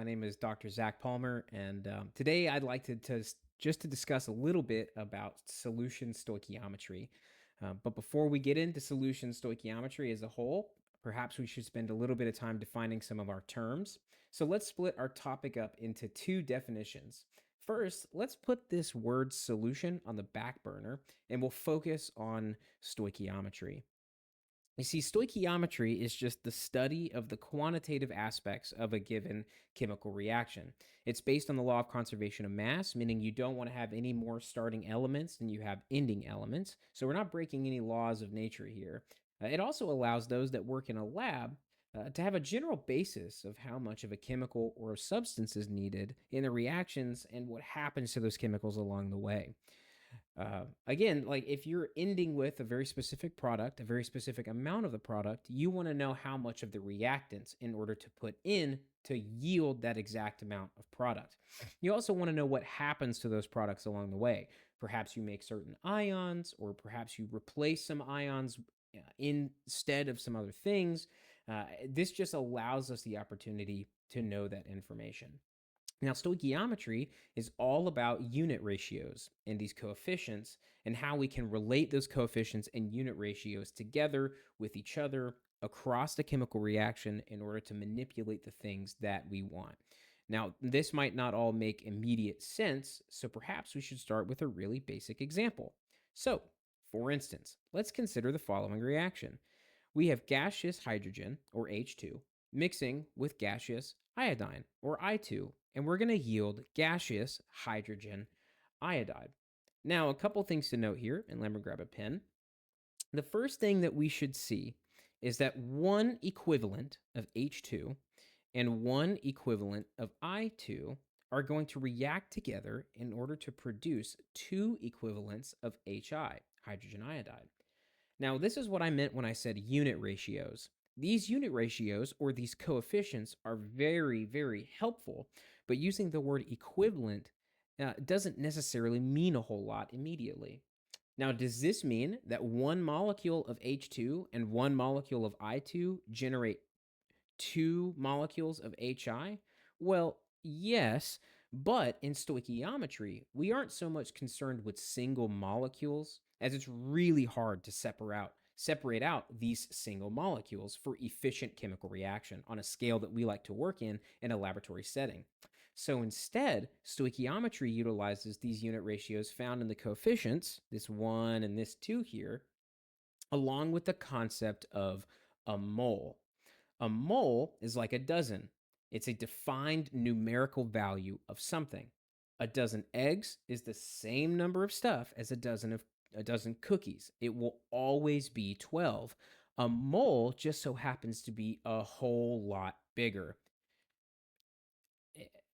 My name is Dr. Zach Palmer, and today I'd like just to discuss a little bit about solution stoichiometry. But before we get into solution stoichiometry as a whole, perhaps we should spend a little bit of time defining some of our terms. So let's split our topic up into two definitions. First, let's put this word solution on the back burner, and we'll focus on stoichiometry. You see, stoichiometry is just the study of the quantitative aspects of a given chemical reaction. It's based on the law of conservation of mass, meaning you don't want to have any more starting elements than you have ending elements. So we're not breaking any laws of nature here. It also allows those that work in a lab to have a general basis of how much of a chemical or a substance is needed in the reactions and what happens to those chemicals along the way. Again, like if you're ending with a very specific product, a very specific amount of the product, you want to know how much of the reactants in order to put in to yield that exact amount of product. You also want to know what happens to those products along the way. Perhaps you make certain ions, or perhaps you replace some ions instead of some other things. This just allows us the opportunity to know that information. Now, stoichiometry is all about unit ratios and these coefficients and how we can relate those coefficients and unit ratios together with each other across the chemical reaction in order to manipulate the things that we want. Now, this might not all make immediate sense, so perhaps we should start with a really basic example. So, for instance, let's consider the following reaction. We have gaseous hydrogen, or H2, mixing with gaseous iodine, or I2, and we're going to yield gaseous hydrogen iodide. Now, a couple things to note here, and let me grab a pen. The first thing that we should see is that one equivalent of H2 and one equivalent of I2 are going to react together in order to produce two equivalents of HI, hydrogen iodide. Now, this is what I meant when I said unit ratios. These unit ratios, or these coefficients, are very, very helpful, but using the word equivalent doesn't necessarily mean a whole lot immediately. Now, does this mean that one molecule of H2 and one molecule of I2 generate two molecules of HI? Well, yes, but in stoichiometry, we aren't so much concerned with single molecules as it's really hard to separate out these single molecules for efficient chemical reaction on a scale that we like to work in a laboratory setting. So instead, stoichiometry utilizes these unit ratios found in the coefficients, this 1 and this 2 here, along with the concept of a mole. A mole is like a dozen. It's a defined numerical value of something. A dozen eggs is the same number of stuff as a dozen cookies. It will always be 12. A mole just so happens to be a whole lot bigger.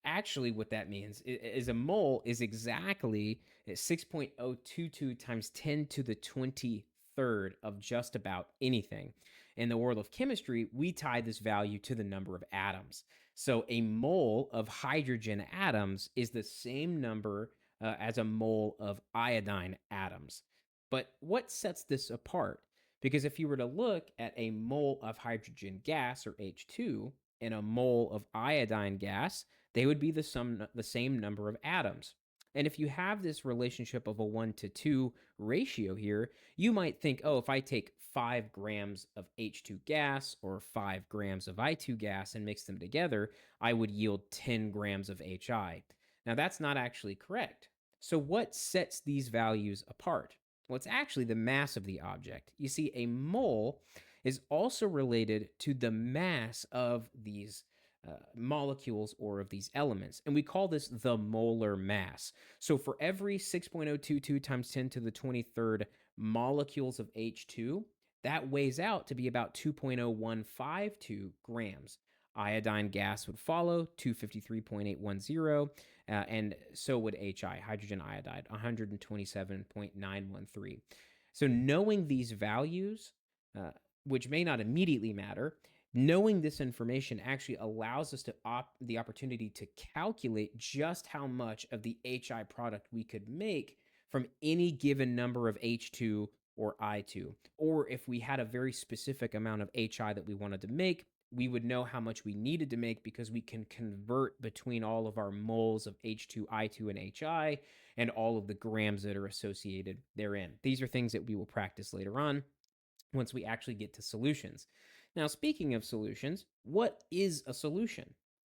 Actually, what that means is a mole is exactly 6.022 times 10 to the 23rd of just about anything. In the world of chemistry, we tie this value to the number of atoms. So a mole of hydrogen atoms is the same number as a mole of iodine atoms. But what sets this apart? Because if you were to look at a mole of hydrogen gas, or H2, and a mole of iodine gas, they would be the same number of atoms. And if you have this relationship of a 1 to 2 ratio here, you might think, oh, if I take 5 grams of H2 gas or 5 grams of I2 gas and mix them together, I would yield 10 grams of HI. Now, that's not actually correct. So, what sets these values apart? Well, it's actually the mass of the object. You see, a mole is also related to the mass of these molecules or of these elements. And we call this the molar mass. So for every 6.022 times 10 to the 23rd molecules of H2, that weighs out to be about 2.0152 grams. Iodine gas would follow, 253.810, and so would HI, hydrogen iodide, 127.913. So knowing these values, which may not immediately matter, knowing this information actually allows us the opportunity to calculate just how much of the HI product we could make from any given number of H2 or I2. Or if we had a very specific amount of HI that we wanted to make, we would know how much we needed to make because we can convert between all of our moles of H2I2 and HI and all of the grams that are associated therein. These are things that we will practice later on once we actually get to solutions. Now, speaking of solutions, what is a solution?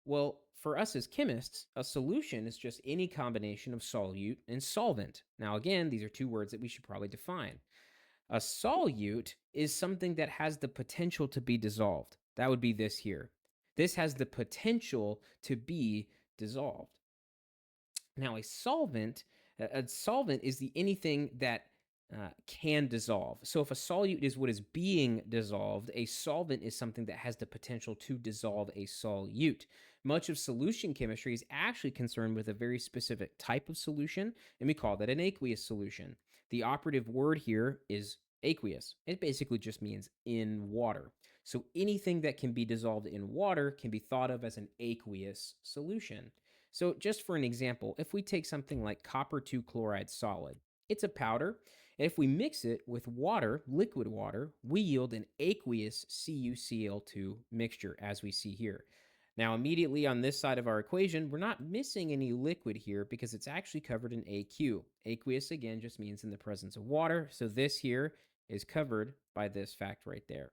Well, for us as chemists, a solution is just any combination of solute and solvent. Now, again, these are two words that we should probably define. A solute is something that has the potential to be dissolved. That would be this here. This has the potential to be dissolved. Now, a solvent is the anything that can dissolve. So, if a solute is what is being dissolved, a solvent is something that has the potential to dissolve a solute. Much of solution chemistry is actually concerned with a very specific type of solution, and we call that an aqueous solution. The operative word here is aqueous. It basically just means in water. So, anything that can be dissolved in water can be thought of as an aqueous solution. So, just for an example, if we take something like copper 2 chloride solid, it's a powder. And if we mix it with water, liquid water, we yield an aqueous CuCl2 mixture, as we see here. Now, immediately on this side of our equation, we're not missing any liquid here because it's actually covered in AQ. Aqueous, again, just means in the presence of water. So, this here is covered by this fact right there.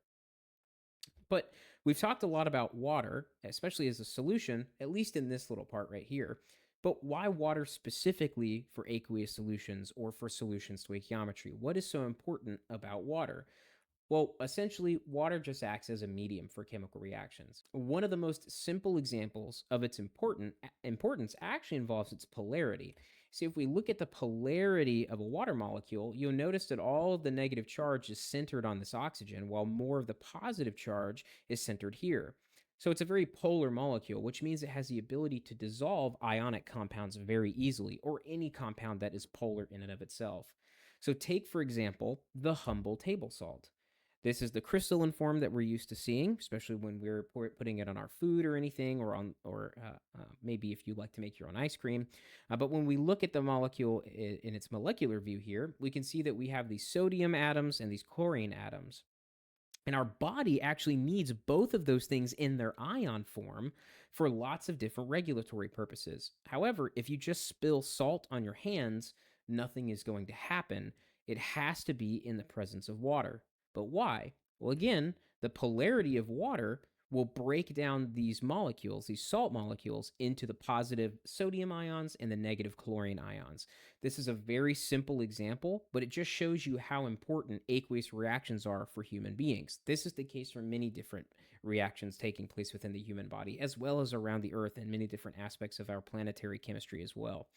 But we've talked a lot about water, especially as a solution, at least in this little part right here. But why water specifically for aqueous solutions or for solution stoichiometry? What is so important about water? Well, essentially, water just acts as a medium for chemical reactions. One of the most simple examples of its importance actually involves its polarity. See, if we look at the polarity of a water molecule, you'll notice that all of the negative charge is centered on this oxygen, while more of the positive charge is centered here. So it's a very polar molecule, which means it has the ability to dissolve ionic compounds very easily, or any compound that is polar in and of itself. So take, for example, the humble table salt. This is the crystalline form that we're used to seeing, especially when we're putting it on our food or anything, or maybe if you like to make your own ice cream. But when we look at the molecule in its molecular view here, we can see that we have these sodium atoms and these chlorine atoms. And our body actually needs both of those things in their ion form for lots of different regulatory purposes. However, if you just spill salt on your hands, nothing is going to happen. It has to be in the presence of water. But why? Well, again, the polarity of water will break down these molecules, these salt molecules, into the positive sodium ions and the negative chlorine ions. This is a very simple example, but it just shows you how important aqueous reactions are for human beings. This is the case for many different reactions taking place within the human body, as well as around the Earth and many different aspects of our planetary chemistry as well.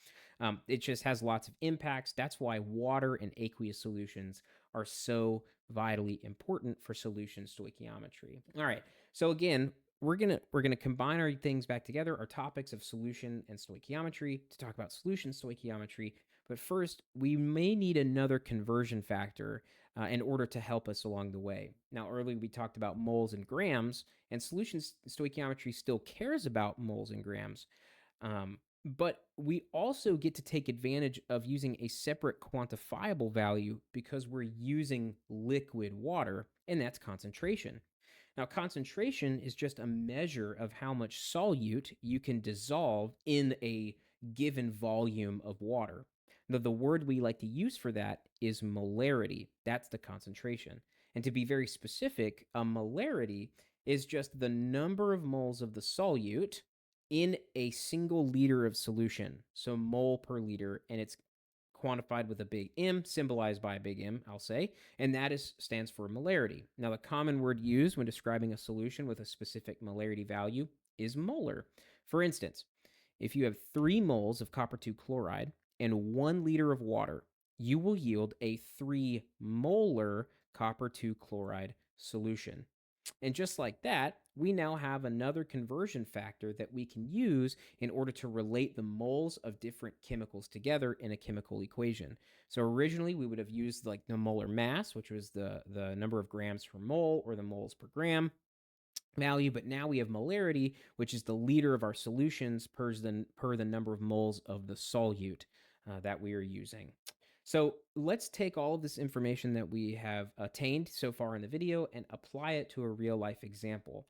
It just has lots of impacts. That's why water and aqueous solutions are so vitally important for solution stoichiometry. All right. So again, we're gonna combine our things back together, our topics of solution and stoichiometry, to talk about solution stoichiometry. But first, we may need another conversion factor in order to help us along the way. Now, earlier we talked about moles and grams, and solution stoichiometry still cares about moles and grams. But we also get to take advantage of using a separate quantifiable value because we're using liquid water, and that's concentration. Now, concentration is just a measure of how much solute you can dissolve in a given volume of water. Now, the word we like to use for that is molarity. That's the concentration. And to be very specific, a molarity is just the number of moles of the solute in a single liter of solution. So, mole per liter, and it's quantified with a big M, symbolized by a big M, I'll say, and that stands for molarity. Now, the common word used when describing a solution with a specific molarity value is molar. For instance, if you have 3 moles of copper 2 chloride and 1 liter of water, you will yield a 3 molar copper 2 chloride solution. And just like that, we now have another conversion factor that we can use in order to relate the moles of different chemicals together in a chemical equation. So originally we would have used like the molar mass, which was the number of grams per mole or the moles per gram value, but now we have molarity, which is the liter of our solutions per the number of moles of the solute that we are using. So let's take all of this information that we have attained so far in the video and apply it to a real life example.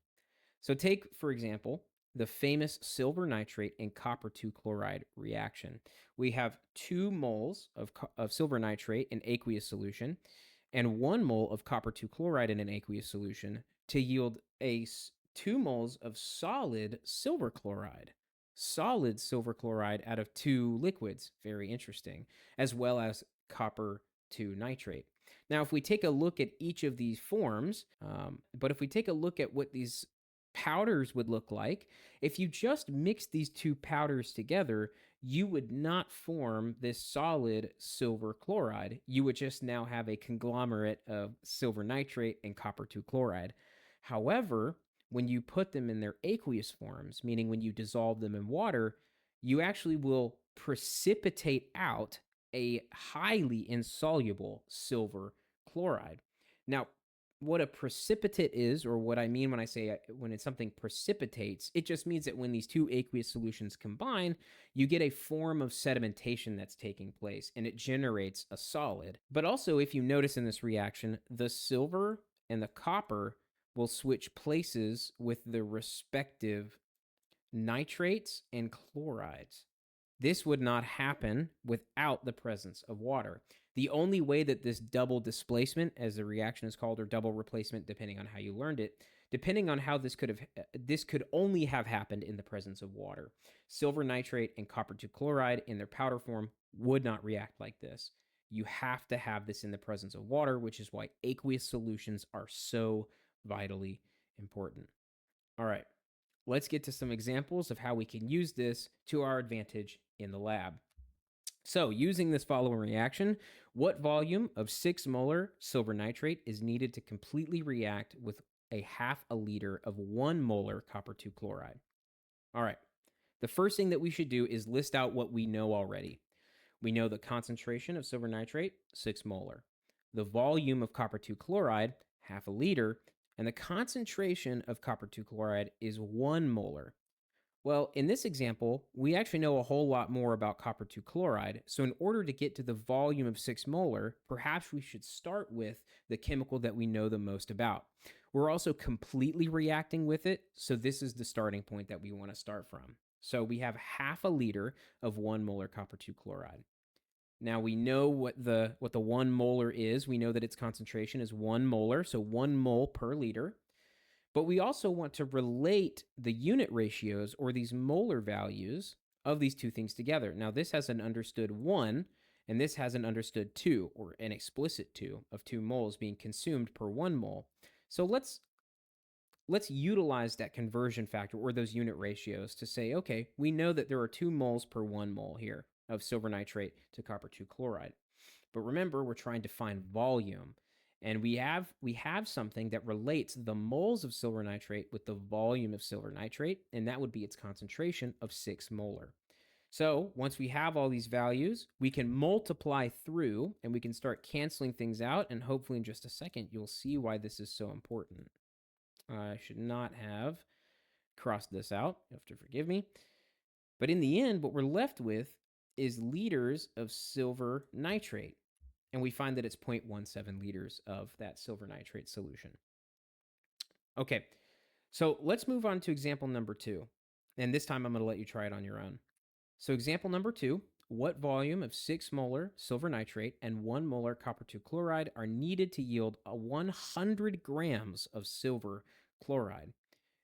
So take, for example, the famous silver nitrate and copper 2 chloride reaction. We have 2 moles of silver nitrate in aqueous solution and 1 mole of copper 2 chloride in an aqueous solution to yield 2 moles of solid silver chloride. Solid silver chloride out of 2 liquids. Very interesting. As well as copper 2 nitrate. Now, if we take a look at each of these forms, but if we take a look at what these powders would look like, if you just mix these two powders together, you would not form this solid silver chloride. You would just now have a conglomerate of silver nitrate and copper 2 chloride. However, when you put them in their aqueous forms, meaning when you dissolve them in water, you actually will precipitate out a highly insoluble silver chloride. Now, what a precipitate is, or what I mean when I say when it's something precipitates, it just means that when these two aqueous solutions combine, you get a form of sedimentation that's taking place and it generates a solid. But also, if you notice in this reaction, the silver and the copper will switch places with the respective nitrates and chlorides. This would not happen without the presence of water. The only way that this double displacement, as the reaction is called, or double replacement, depending on how you learned it, depending on how this could only have happened in the presence of water. Silver nitrate and copper 2 chloride in their powder form would not react like this. You have to have this in the presence of water, which is why aqueous solutions are so vitally important. All right, let's get to some examples of how we can use this to our advantage in the lab. So, using this following reaction, what volume of 6 molar silver nitrate is needed to completely react with a half a liter of 1 molar copper 2 chloride? All right, the first thing that we should do is list out what we know already. We know the concentration of silver nitrate, 6 molar, the volume of copper 2 chloride, half a liter, and the concentration of copper 2 chloride is 1 molar. Well, in this example, we actually know a whole lot more about copper 2 chloride. So, in order to get to the volume of 6 molar, perhaps we should start with the chemical that we know the most about. We're also completely reacting with it, so this is the starting point that we want to start from. So, we have half a liter of 1 molar copper 2 chloride. Now we know what the 1 molar is. We know that its concentration is 1 molar, so 1 mole per liter. But we also want to relate the unit ratios, or these molar values, of these two things together. Now this has an understood 1, and this has an understood 2, or an explicit 2, of 2 moles being consumed per 1 mole. So let's utilize that conversion factor, or those unit ratios, to say, okay, we know that there are 2 moles per 1 mole here of silver nitrate to copper 2 chloride. But remember, we're trying to find volume. And we have something that relates the moles of silver nitrate with the volume of silver nitrate, and that would be its concentration of 6 molar. So once we have all these values, we can multiply through, and we can start canceling things out, and hopefully in just a second, you'll see why this is so important. I should not have crossed this out. You have to forgive me. But in the end, what we're left with is liters of silver nitrate. And we find that it's 0.17 liters of that silver nitrate solution. Okay, so let's move on to example number 2. And this time I'm going to let you try it on your own. So example number 2, what volume of 6 molar silver nitrate and 1 molar copper 2 chloride are needed to yield 100 grams of silver chloride?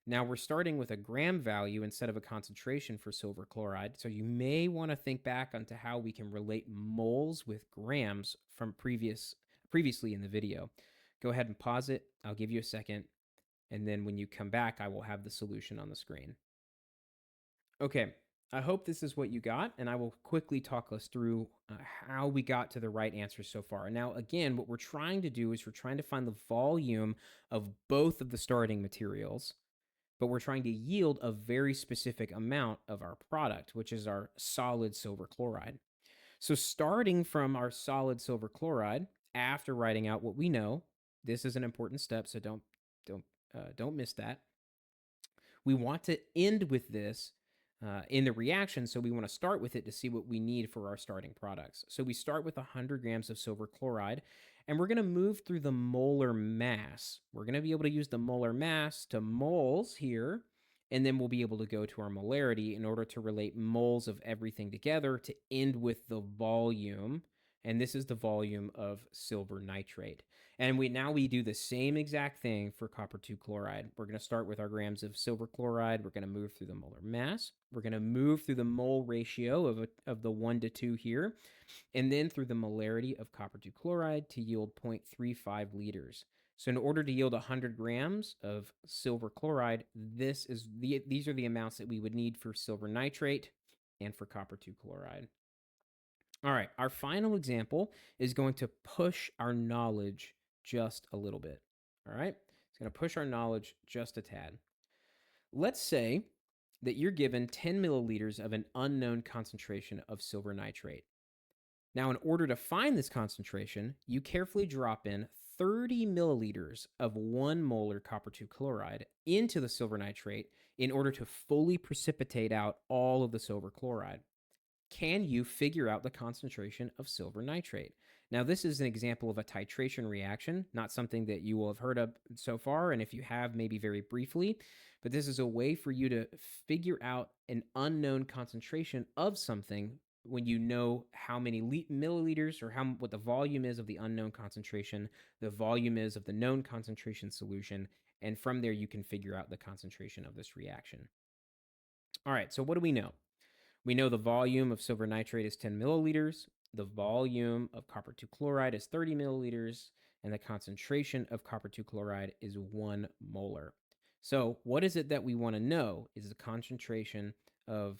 Now we're starting with a gram value instead of a concentration for silver chloride, so you may want to think back onto how we can relate moles with grams from previously in the video. Go ahead and pause it. I'll give you a second, and then when you come back, I will have the solution on the screen. Okay, I hope this is what you got, and I will quickly talk us through how we got to the right answer so far. Now, again, what we're trying to do is we're trying to find the volume of both of the starting materials, but we're trying to yield a very specific amount of our product, which is our solid silver chloride. So starting from our solid silver chloride, after writing out what we know, this is an important step, so don't miss that. We want to end with this in the reaction, so we want to start with it to see what we need for our starting products. So we start with 100 grams of silver chloride, And we're going to move through the molar mass. We're going to be able to use the molar mass to moles here, and then we'll be able to go to our molarity in order to relate moles of everything together to end with the volume. And this is the volume of silver nitrate. And we do the same exact thing for copper 2 chloride. We're going to start with our grams of silver chloride. We're going to move through the molar mass. We're going to move through the mole ratio of the 1 to 2 here, and then through the molarity of copper 2 chloride to yield 0.35 liters. So in order to yield 100 grams of silver chloride, these are the amounts that we would need for silver nitrate and for copper 2 chloride. All right, our final example is going to push our knowledge just a little bit. All right, it's going to push our knowledge just a tad. Let's say that you're given 10 milliliters of an unknown concentration of silver nitrate. Now, in order to find this concentration, you carefully drop in 30 milliliters of 1 molar copper 2 chloride into the silver nitrate in order to fully precipitate out all of the silver chloride. Can you figure out the concentration of silver nitrate? Now, this is an example of a titration reaction, not something that you will have heard of so far, and if you have, maybe very briefly, but this is a way for you to figure out an unknown concentration of something when you know how many milliliters or what the volume is of the unknown concentration, the volume is of the known concentration solution, and from there you can figure out the concentration of this reaction. All right, so what do we know? We know the volume of silver nitrate is 10 milliliters, the volume of copper 2 chloride is 30 milliliters, and the concentration of copper 2 chloride is 1 molar. So what is it that we want to know is the concentration of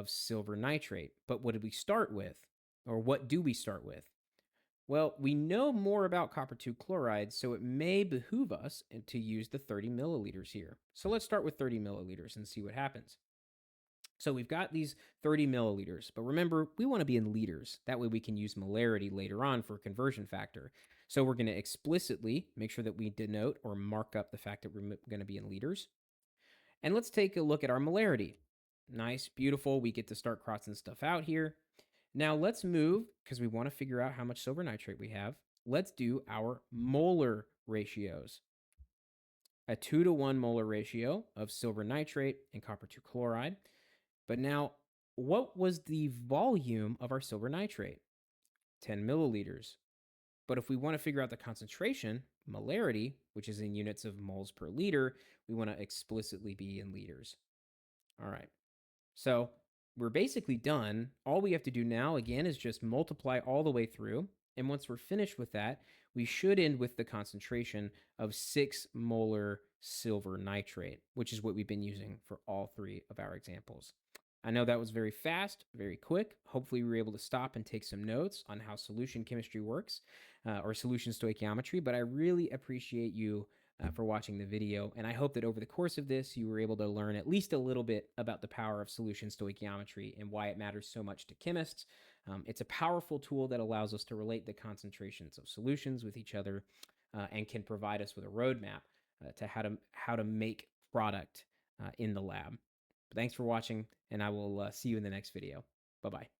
silver nitrate. But what did we start with? Or what do we start with? Well, we know more about copper 2 chloride, so it may behoove us to use the 30 milliliters here. So let's start with 30 milliliters and see what happens. So we've got these 30 milliliters, but remember, we want to be in liters. That way we can use molarity later on for a conversion factor. So we're going to explicitly make sure that we denote or mark up the fact that we're going to be in liters. And let's take a look at our molarity. Nice, beautiful. We get to start crossing stuff out here. Now let's move, because we want to figure out how much silver nitrate we have. Let's do our molar ratios. A 2-to-1 molar ratio of silver nitrate and copper 2 chloride. But now, what was the volume of our silver nitrate? 10 milliliters. But if we want to figure out the concentration, molarity, which is in units of moles per liter, we want to explicitly be in liters. All right. So we're basically done. All we have to do now, again, is just multiply all the way through. And once we're finished with that, we should end with the concentration of 6 molar silver nitrate, which is what we've been using for all 3 of our examples. I know that was very fast, very quick. Hopefully we were able to stop and take some notes on how solution chemistry works, or solution stoichiometry, but I really appreciate you for watching the video, and I hope that over the course of this, you were able to learn at least a little bit about the power of solution stoichiometry and why it matters so much to chemists. It's a powerful tool that allows us to relate the concentrations of solutions with each other and can provide us with a roadmap to how to make product in the lab. Thanks for watching, and I will see you in the next video. Bye-bye.